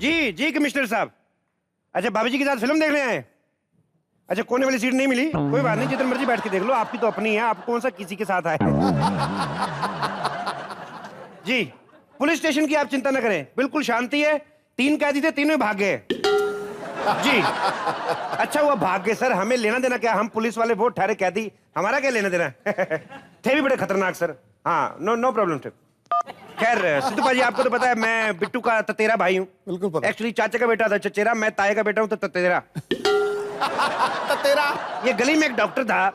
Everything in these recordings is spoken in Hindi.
जी जी कमिश्नर साहब। अच्छा बाबू जी के साथ फिल्म देखने आए? अच्छा कोने वाली सीट नहीं मिली, कोई बात नहीं, जितने मर्जी बैठ के देख लो, आपकी तो अपनी है, आप कौन सा किसी के साथ आए। जी पुलिस स्टेशन की आप चिंता न करें, बिल्कुल शांति है। 3 कैदी थे, तीनों भाग गए। जी अच्छा हुआ भाग गए सर, हमें लेना देना क्या, हम पुलिस वाले वो ठहरे कैदी, हमारा क्या लेना देना। थे भी बड़े खतरनाक सर। हाँ नो नो प्रॉब्लम थे। खैर सिद्धू भाजी आपको तो पता है मैं बिट्टू का ततेरा भाई हूँ। बिल्कुल पता। एक्चुअली चाचा का बेटा था चचेरा, मैं ताए का बेटा हूँ तो ततेरा। तेरा ये गली में एक डॉक्टर था,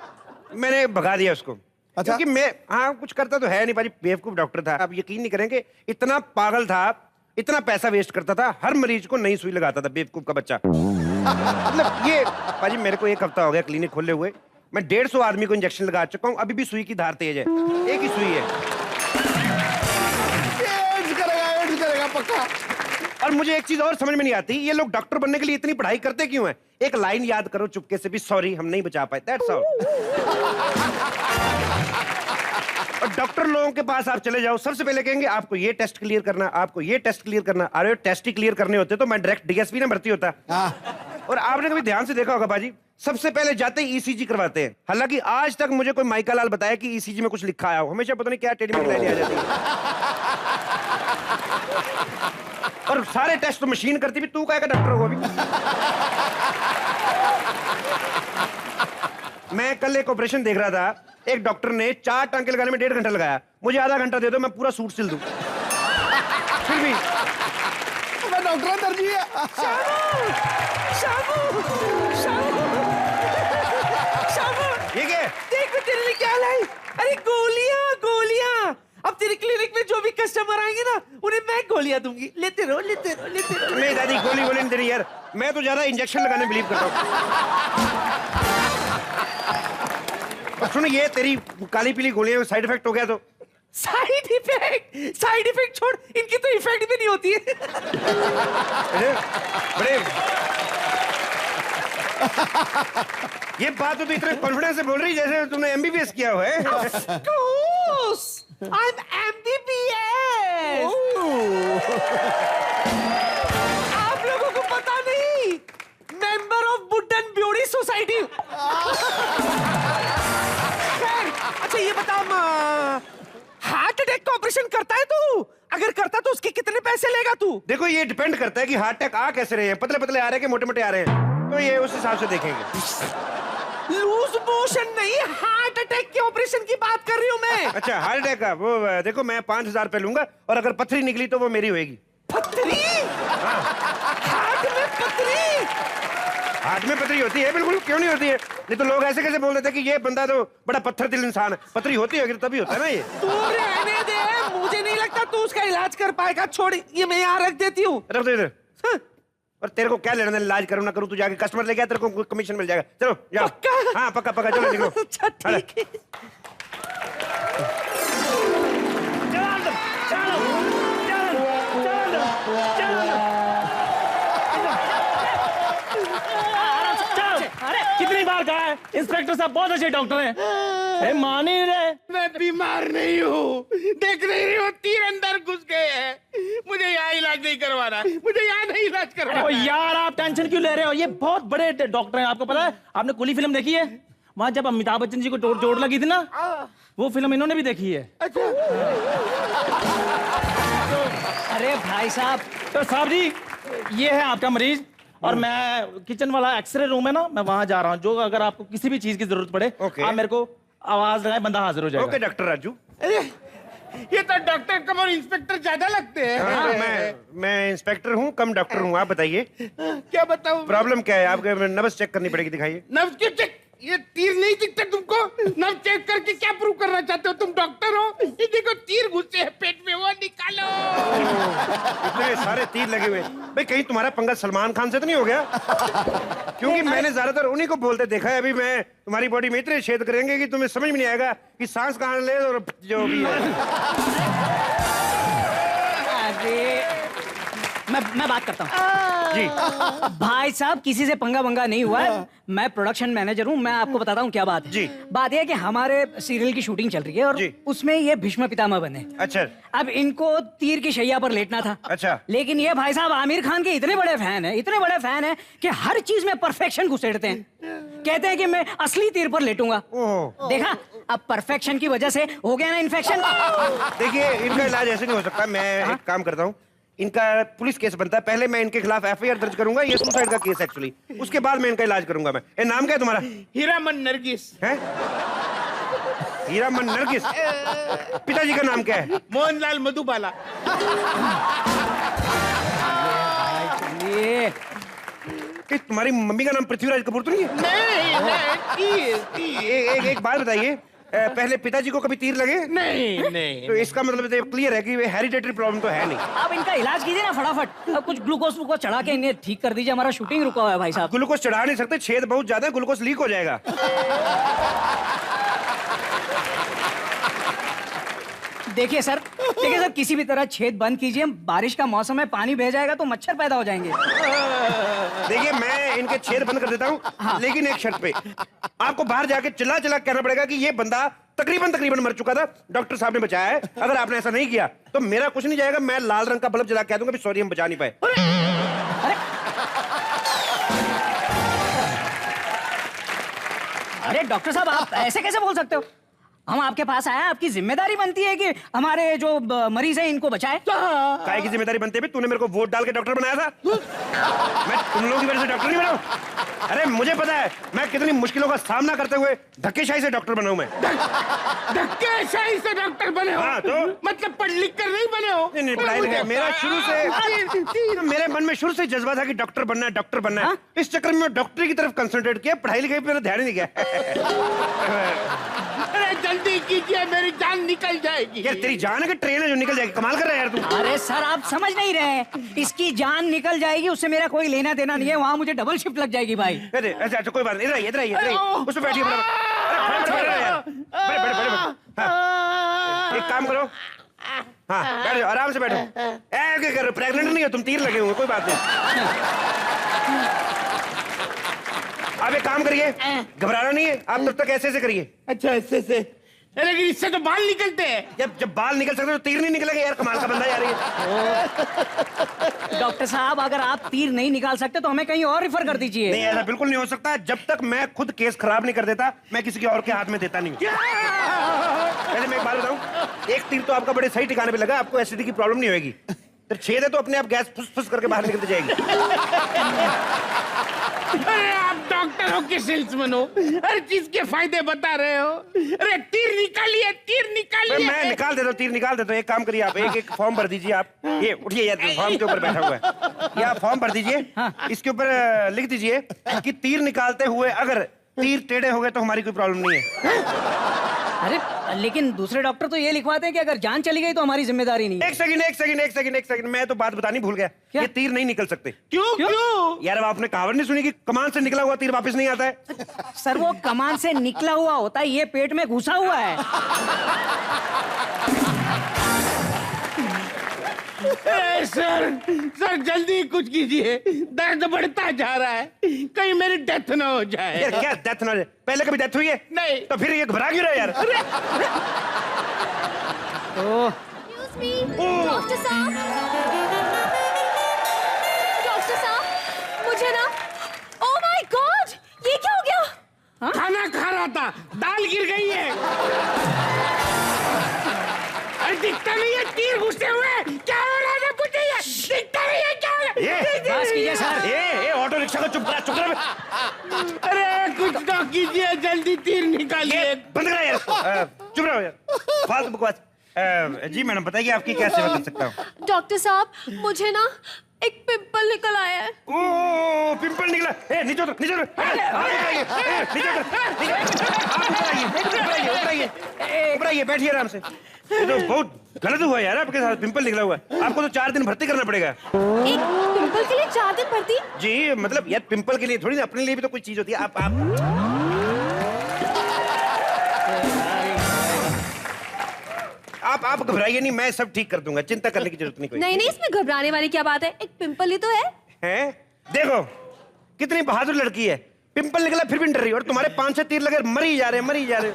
मैंने भगा दिया उसको। अच्छा? क्योंकि मैं हाँ कुछ करता तो है नहीं भाजी, बेवकूफ डॉक्टर था। आप यकीन नहीं करेंगे इतना पागल था, इतना पैसा वेस्ट करता था, हर मरीज को नई सुई लगाता था, बेवकूफ का बच्चा। मतलब ये भाजी मेरे को 1 हफ्ता हो गया क्लिनिक खोले हुए, मैं 150 आदमी को इंजेक्शन लगा चुका हूँ, अभी भी सुई की धार तेज है, एक ही सुई है। एड्स करेगा पक्का। और मुझे एक चीज और समझ में नहीं आती, ये लोग डॉक्टर बनने के लिए इतनी पढ़ाई करते क्यों हैं? एक लाइन याद करो चुपके से भी, सॉरी हम नहीं बचा पाए, दैट्स ऑल। और डॉक्टर लोगों के पास आप चले जाओ, सबसे पहले कहेंगे आपको ये टेस्ट क्लियर करना, आपको ये टेस्ट क्लियर करना। अरे टेस्ट ही क्लियर करने होते तो मैं डायरेक्ट डीएसपी ना भर्ती होता। और आपने कभी ध्यान से देखा होगा बाजी, सबसे पहले जाते ही ईसीजी करवाते हैं। हालांकि आज तक मुझे कोई माइका लाल बताया कि ईसीजी में कुछ लिखा आया हो, हमेशा पता नहीं क्या टेढ़ी-मेढ़ी लाइनें आ जाती है। और सारे टेस्ट तो मशीन करती भी, तू क्या का डॉक्टर हो अभी। मैं कल एक ऑपरेशन देख रहा था, एक डॉक्टर ने 4 टांके लगाने में 1.5 घंटा लगाया, मुझे आधा घंटा दे दो मैं पूरा सूट सिल दूं। फिर भी मैं डॉक्टर दर्जी है। ये क्या है? देख मैं तेरे लिए क्या लाई। अरे गोलियां गोलियां, अब तेरे क्लिनिक में जो भी कस्टमर आएंगे ना उन्हें मैं गोलियां दूंगी, लेते रहो लेते रहो लेते रहो। नहीं दादी गोली गोली नहीं देनी यार, मैं तो ज्यादा इंजेक्शन लगाने बिलीव करता हूँ। और सुन ये तेरी काली पीली गोलियां साइड इफेक्ट हो गया तो? साइड इफेक्ट छोड़, इनकी तो इफेक्ट भी नहीं होती है। बड़े ये बात तो तू इतने कॉन्फिडेंस से बोल रही जैसे तुमने एमबीबीएस किया हुआ है। I'm MBBS। आप लोगों को पता नहीं, member of Buddan beauty society. अच्छा ये बता, हार्ट अटैक का ऑपरेशन करता है तू? अगर करता तो उसके कितने पैसे लेगा तू? देखो ये डिपेंड करता है कि हार्ट अटैक आ कैसे रहे हैं, पतले पतले आ रहे हैं कि मोटे मोटे आ रहे हैं, तो ये उस हिसाब से देखेंगे। लूज मोशन नहीं, हार्ट अटैक के ऑपरेशन की बात कर रही हूँ मैं। अच्छा हार्ट अटैक का वो देखो मैं 5,000 रुपए लूंगा, और अगर पथरी निकली तो वो मेरी होएगी। पथरी? हार्ट में पथरी? हार्ट में पथरी होती है बिल्कुल, क्यों नहीं होती है? नहीं तो लोग ऐसे कैसे बोल देते कि ये बंदा तो बड़ा पत्थर दिल इंसान है। पथरी होती है तभी होता है ना ये। तू रहने दे, मुझे नहीं लगता तू उसका इलाज कर पाएगा। छोड़, ये मैं यहाँ रख देती हूँ। रख दो इधर। और तेरे को क्या लेना देना, इलाज करूँ ना करूँ, तू जाके कस्टमर ले गया, तेरे को कमीशन मिल जाएगा। चलो जाओ। पक्का? हाँ पक्का पक्का, चलो निकलो। अच्छा ठीक है। कितनी बार कहा है, इंस्पेक्टर साहब बहुत अच्छे डॉक्टर हैं। अरे मान ही नहीं रहे। मैं बीमार नहीं हूँ, देख नहीं रही हो, तीर अंदर घुस गए हैं, मुझे यहाँ इलाज नहीं करवाना, मुझे यहाँ नहीं इलाज करवाना। ओ यार आप टेंशन क्यों ले रहे हो, ये बहुत बड़े डॉक्टर हैं। आपको पता है, आपने कुली फिल्म देखी है? वहाँ जब अमिताभ बच्चन जी को चोट लगी थी ना, वो फिल्म इन्होंने भी देखी है। अच्छा। अरे भाई साहब, तो साहब जी ये है आपका मरीज, और मैं किचन वाला एक्सरे रूम है ना, मैं वहां जा रहा हूँ। जो अगर आपको किसी भी चीज की जरूरत पड़े, आप मेरे को आवाज लगाए, बंदा हाजिर हो जाएगा। Okay doctor Raju. अरे ये तो डॉक्टर कम और इंस्पेक्टर ज्यादा लगते हैं। हाँ, मैं इंस्पेक्टर हूँ कम डॉक्टर हूँ। आप बताइए क्या बताऊँ? प्रॉब्लम क्या है? आपके नब्ज चेक करनी पड़ेगी, दिखाइए। नब्ज क्यों चेक? ये तीर नहीं दिखता तुमको? नब्ज चेक करके क्या प्रूव करना चाहते हो? तुम डॉक्टर हो? ये देखो तीर घुसे हैं पेट में, वो निकालो। इतने सारे तीर लगे हुए भाई, कहीं तुम्हारा पंगा सलमान खान से तो नहीं हो गया? क्योंकि मैंने ज्यादातर उन्हीं को बोलते देखा है। अभी मैं तुम्हारी बॉडी में इतने छेद करेंगे कि तुम्हें समझ में नहीं आएगा कि सांस कहाँ ले और जो भी है। मैं बात करता हूँ। जी भाई साहब किसी से पंगा वंगा नहीं हुआ है। मैं प्रोडक्शन मैनेजर हूँ। मैं आपको बताता हूँ क्या बात है। जी। बात यह है कि हमारे सीरियल की शूटिंग चल रही है और जी। उसमें ये भीष्म पितामह बने। अच्छा अब इनको तीर की शैया पर लेटना था। अच्छा। लेकिन ये भाई साहब आमिर खान के इतने बड़े फैन है, इतने बड़े फैन है कि हर चीज में परफेक्शन घुसेड़ते हैं। कहते हैं कि मैं असली तीर पर लेटूंगा। ओह। देखा, अब परफेक्शन की वजह से हो गया ना इन्फेक्शन। देखिए इनका इलाज ऐसे नहीं हो सकता। मैं एक काम करता हूँ, इनका पुलिस केस बनता है। पहले मैं इनके खिलाफ एफआईआर दर्ज करूंगा। ये सुसाइड का केस एक्चुअली। उसके बाद मैं इनका इलाज करूंगा। मैं ए, नाम क्या है तुम्हारा? हीरामन नरगिस। है हीरामन नरगिस। पिताजी का नाम क्या है? मोहनलाल मधुबाला। ये कि तुम्हारी मम्मी का नाम पृथ्वीराज कपूर तो नहीं है? एक बात बताइए, पहले पिताजी को कभी तीर लगे? नहीं। तो इसका मतलब क्लियर है कि हेरिडेटरी प्रॉब्लम तो है नहीं। आप इनका इलाज कीजिए ना फटाफट। अब कुछ ग्लूकोज वूकोज चढ़ा के इन्हें ठीक कर दीजिए। हमारा शूटिंग रुका हुआ है भाई साहब। ग्लूकोज चढ़ा नहीं सकते, छेद बहुत ज्यादा है, ग्लूकोज लीक हो जाएगा। देखिए सर, किसी भी तरह छेद बंद कीजिए। बारिश का मौसम है, पानी बह जाएगा तो मच्छर पैदा हो जाएंगे। देखिए मैं इनके छेद बंद कर देता हूँ। हाँ। लेकिन एक शर्त पे, आपको बाहर जाके चिल्ला चिल्ला कहना पड़ेगा कि ये बंदा तकरीबन मर चुका था, डॉक्टर साहब ने बचाया है। अगर आपने ऐसा नहीं किया तो मेरा कुछ नहीं जाएगा। मैं लाल रंग का बल्ब जला के कह दूंगा सॉरी हम बचा नहीं पाए। अरे डॉक्टर साहब, आप ऐसे कैसे बोल सकते हो? हम आपके पास आए हैं, आपकी जिम्मेदारी बनती है कि हमारे जो मरीज हैं इनको बचाएं। काय की जिम्मेदारी बनते भी? तूने मेरे को वोट डाल के डॉक्टर बनाया था। मैं तुम लोगों की वजह से डॉक्टर नहीं बनाऊं? अरे मुझे पता है मैं कितनी मुश्किलों का सामना करते हुए धक्केशाही से डॉक्टर बना हूं। मैं धक्केशाही से डॉक्टर बने हो? हाँ, तो? मतलब पढ़ लिख कर नहीं बने हो? नहीं, पढ़ाई लिखाई मेरा शुरू से, मेरे मन में शुरू से जज्बा था कि डॉक्टर बनना है, डॉक्टर बनना है। इस चक्कर में डॉक्टरी की तरफ कंसंट्रेट किया, पढ़ाई लिखाई पे मेरा ध्यान ही नहीं गया। अरे जल्दी कीजिए, मेरी जान निकल जाएगी। यार तेरी जान है कि ट्रेन है जो निकल जाएगी? कमाल कर रहा है यार तू। अरे सर, आप समझ नहीं रहे। इसकी जान निकल जाएगी, उससे मेरा कोई लेना देना नहीं है। वहाँ मुझे डबल शिफ्ट लग जाएगी भाई। अरे अच्छा कोई बात नहीं, इधर आइए उसमें बैठिए। एक काम करो, हाँ बैठो, आराम से बैठो। क्या कर रहे हो? प्रेग्नेंट नहीं हो तुम? तीर लगे हुए, कोई बात नहीं। आप एक काम करिए, घबराना नहीं है। आप तब तक ऐसे करिए। अच्छा ऐसे से? लेकिन इससे तो बाल निकलते हैं। जब बाल निकल सकते तो तीर नहीं निकलेगा यार। कमाल का बंदा यार ये। डॉक्टर साहब, अगर आप तीर नहीं निकाल सकते तो हमें कहीं और रिफर कर दीजिए। नहीं, ऐसा बिल्कुल नहीं हो सकता। जब तक मैं खुद केस खराब नहीं कर देता, मैं किसी के और के हाथ में देता नहीं। पहले मैं एक बात बताऊं, एक तीर तो आपका बड़े सही ठिकाने पे लगा। आपको एसिडिटी की प्रॉब्लम नहीं होगी। तो छेद है तो अपने आप गैस फुस फुस करके बाहर निकलती जाएगी। अरे आप डॉक्टर हो कि सेल्समैन हो? हर चीज के फायदे बता रहे हो। अरे तीर निकालिए, तीर निकालिए। मैं निकाल देता हूँ, तीर निकाल देता हूँ। एक काम करिए आप, एक फॉर्म भर दीजिए। आप ये उठिए यार, फॉर्म के ऊपर बैठा हुआ है। ये आप फॉर्म भर दीजिए। इसके ऊपर लिख दीजिए कि तीर निकालते हुए अगर तीर टेढ़े हो गए तो हमारी कोई प्रॉब्लम नहीं है। अरे लेकिन दूसरे डॉक्टर तो ये लिखवाते हैं कि अगर जान चली गई तो हमारी जिम्मेदारी नहीं है। एक सेकंड, मैं तो बात बतानी भूल गया। क्या? ये तीर नहीं निकल सकते। क्यों? यार अब आपने कहावत नहीं सुनी कि कमान से निकला हुआ तीर वापस नहीं आता है? सर, वो कमान से निकला हुआ होता है, ये पेट में घुसा हुआ है। सर जल्दी कुछ कीजिए, दर्द बढ़ता जा रहा है। कहीं मेरी डेथ ना हो जाए। यार क्या डेथ ना हो जाए? पहले कभी डेथ हुई है? नहीं। तो फिर ये घबरा क्यों रहा है यार? डॉक्टर साहब, मुझे ना, ओह माय गॉड, ये क्या हो गया? खाना खा रहा था, दाल गिर गई है। अरे दिखता नहीं है, तीर घुसे हुए। क्या हो रहा है मुझे? दिखता नहीं है क्या? बस कीजिए सर। ये ऑटो रिक्शा का चुप रहा। अरे कुछ तो कीजिए, जल्दी तीर निकालिए। बंद करा यार, चुप रहो यार, फालतू बकवास। जी मैडम बताइए आपकी क्या सेवा कर सकता हूँ? डॉक्टर साहब, मुझे ना एक पिंपल निकल आया है। ओह पिंपल निकला। नीचे उतर, नीचे उतर। ऊपर बैठिए आराम से। ये तो बहुत गलत हुआ यार आपके साथ, पिंपल निकला हुआ है। आपको तो 4 दिन भर्ती करना पड़ेगा। एक पिंपल के लिए 4 दिन भर्ती? जी मतलब यार पिंपल के लिए थोड़ी ना, अपने लिए भी तो कोई चीज होती है। आप घबराइए नहीं, मैं सब ठीक कर दूंगा, चिंता करने की जरूरत नहीं कोई। नहीं नहीं, इसमें घबराने वाली क्या बात है, एक पिंपल ही तो है। हैं? देखो कितनी बहादुर लड़की है, पिंपल निकला फिर भी डर रही है, और तुम्हारे 5-6 तीर लगे मरी जा रहे।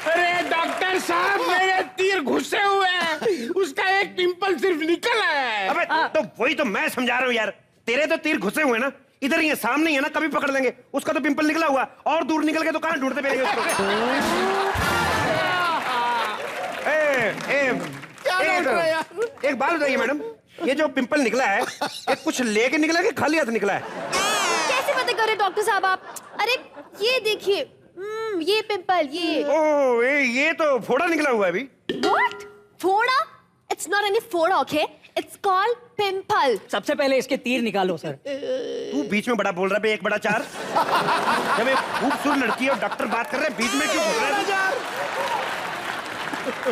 अरे डॉक्टर साहब, मेरे तीर घुसे हुए हैं, उसका एक पिंपल सिर्फ निकला है। अबे तो वही तो मैं समझा रहा हूँ यार, तेरे तो तीर घुसे हुए ना, इधर ही है, सामने ही है ना, कभी पकड़ लेंगे। उसका तो पिंपल निकला हुआ, और दूर निकल के तो कहाँ ढूंढते फिरेंगे उसको। एक बात बताइए मैडम, ये जो पिंपल निकला है, ये कुछ लेके निकला है कि खाली हाथ निकला है? कैसे पता कर रहे डॉक्टर साहब आप? अरे ये देखिए, ये पिंपल, ये। ओह ये तो फोड़ा निकला हुआ है अभी। What? फोड़ा? It's not any फोड़ा, okay? It's called pimple. सबसे पहले इसके तीर निकालो सर। तू बीच में बड़ा बोल रहा है, 1 बटा 4। जब एक खूबसूरत लड़की और डॉक्टर बात कर रहे हैं, बीच में क्यों बोल रहा है?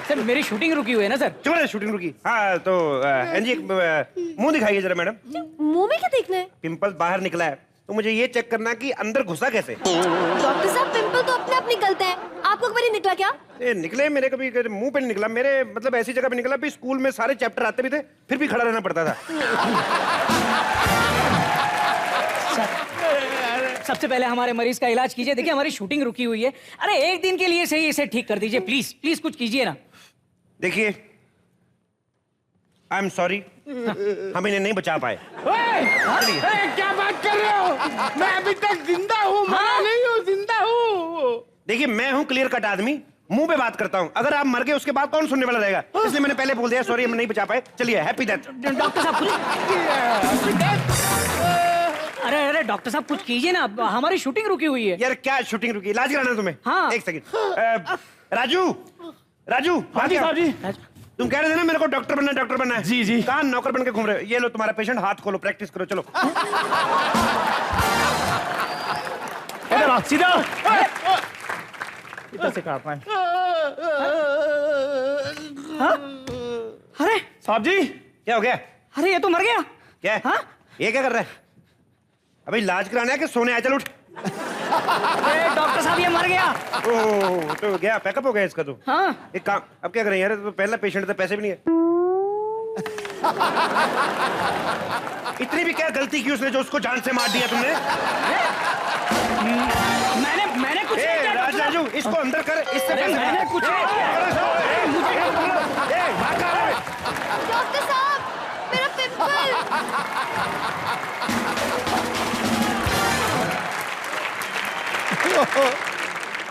सर मेरी शूटिंग रुकी हुई है ना सर। चुप रहे, शूटिंग रुकी। हाँ तो एनजी मुंह दिखाइए जरा मैडम। मुंह में क्या देखना है? पिंपल बाहर निकला है, तो मुझे ये चेक करना कि अंदर घुसा कैसे। डॉक्टर साहब, पिंपल तो अपने आप निकलते हैं, आपको कभी नहीं निकला क्या? ये निकले मेरे, कभी मुंह पे नहीं निकला मेरे, मतलब ऐसी जगह पे निकला भी स्कूल में सारे चैप्टर आते भी थे, फिर भी खड़ा रहना पड़ता था। सबसे पहले हमारे मरीज का इलाज कीजिए। देखिए हमारी शूटिंग रुकी हुई है, अरे एक दिन के लिए सही इसे ठीक कर दीजिए प्लीज, प्लीज कुछ कीजिए ना। देखिए आई एम सॉरी, हम इन्हें नहीं बचा पाए। क्या बात कर रहे हो? मैं अभी तक जिंदा हूँ, मरा नहीं हूँ, जिंदा हूँ। देखिए मैं हूँ क्लियर कट आदमी, मुंह पे बात करता हूँ। अगर आप मर गए उसके बाद कौन सुनने वाला रहेगा, इसलिए मैंने पहले बोल दिया सॉरी हम नहीं बचा पाए। चलिए हैप्पी डेथ। डॉक्टर साहब अरे अरे डॉक्टर साहब कुछ कीजिए ना, हमारी शूटिंग रुकी हुई है। यार क्या शूटिंग रुकी, इलाज कराना है तुम्हें? हाँ। एक सेकंड। राजू हाँ जी साहब जी। तुम कह रहे थे ना मेरे को डॉक्टर बनना है। जी, जी। कहाँ नौकर बन के घूम रहे हो? ये लो तुम्हारा पेशेंट, हाथ खोलो, प्रैक्टिस करो, चलो। इधर आ, सीधा इधर से काटना है। हाँ? अरे साहब जी क्या हो गया? अरे ये तो मर गया। क्या हाँ? ये क्या कर रहा है? अभी इलाज कराना है कि सोने आया? चल उठ। अरे डॉक्टर साहब ये मर गया। ओह तो गया, पैकअप हो गया इसका तो। हाँ। एक काम, अब क्या करें यार, तो पहला पेशेंट था, पैसे भी नहीं है। इतनी भी क्या गलती की उसने जो उसको जान से मार दिया तुमने? मैंने कुछ नहीं किया। राजू इसको अंदर कर, इससे अरे मैंने कुछ नहीं किया। डॉक्टर साहब, मेरा पिंपल।